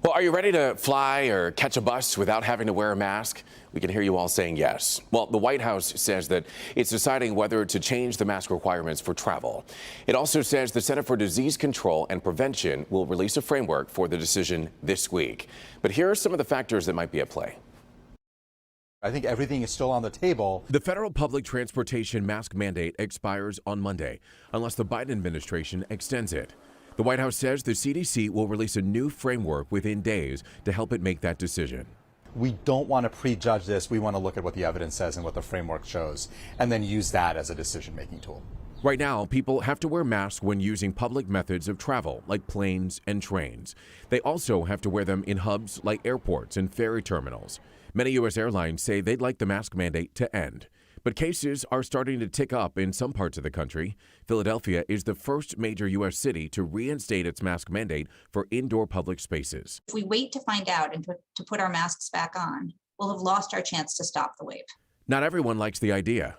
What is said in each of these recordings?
Well, are you ready to fly or catch a bus without having to wear a mask? We can hear you all saying yes. Well, the White House says that it's deciding whether to change the mask requirements for travel. It also says the Center for Disease Control and Prevention will release a framework for the decision this week. But here are some of the factors that might be at play. I think everything is still on the table. The federal public transportation mask mandate expires on Monday, unless the Biden administration extends it. The White House says the CDC will release a new framework within days to help it make that decision. We don't want to prejudge this. We want to look at what the evidence says and what the framework shows, and then use that as a decision-making tool. Right now, people have to wear masks when using public methods of travel, like planes and trains. They also have to wear them in hubs like airports and ferry terminals. Many U.S. airlines say they'd like the mask mandate to end. But cases are starting to tick up in some parts of the country. Philadelphia is the first major U.S. city to reinstate its mask mandate for indoor public spaces. If we wait to find out and to put our masks back on, we'll have lost our chance to stop the wave. Not everyone likes the idea.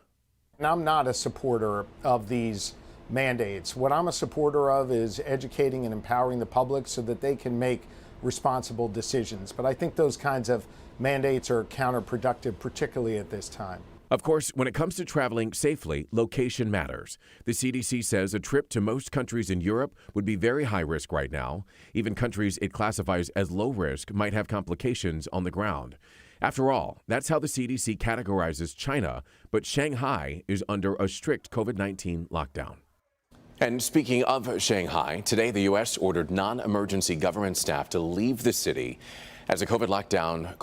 And I'm not a supporter of these mandates. What I'm a supporter of is educating and empowering the public so that they can make responsible decisions. But I think those kinds of mandates are counterproductive, particularly at this time. Of course, when it comes to traveling safely, location matters. The CDC says a trip to most countries in Europe would be very high risk right now. Even countries it classifies as low risk might have complications on the ground. After all, that's how the CDC categorizes China, but Shanghai is under a strict COVID-19 lockdown. And speaking of Shanghai, today the U.S. ordered non-emergency government staff to leave the city as the COVID-19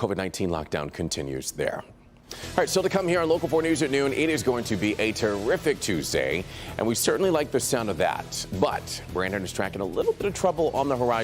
lockdown continues there. All right, still to come here on Local 4 News at noon, it is going to be a terrific Tuesday, and we certainly like the sound of that. But Brandon is tracking a little bit of trouble on the horizon.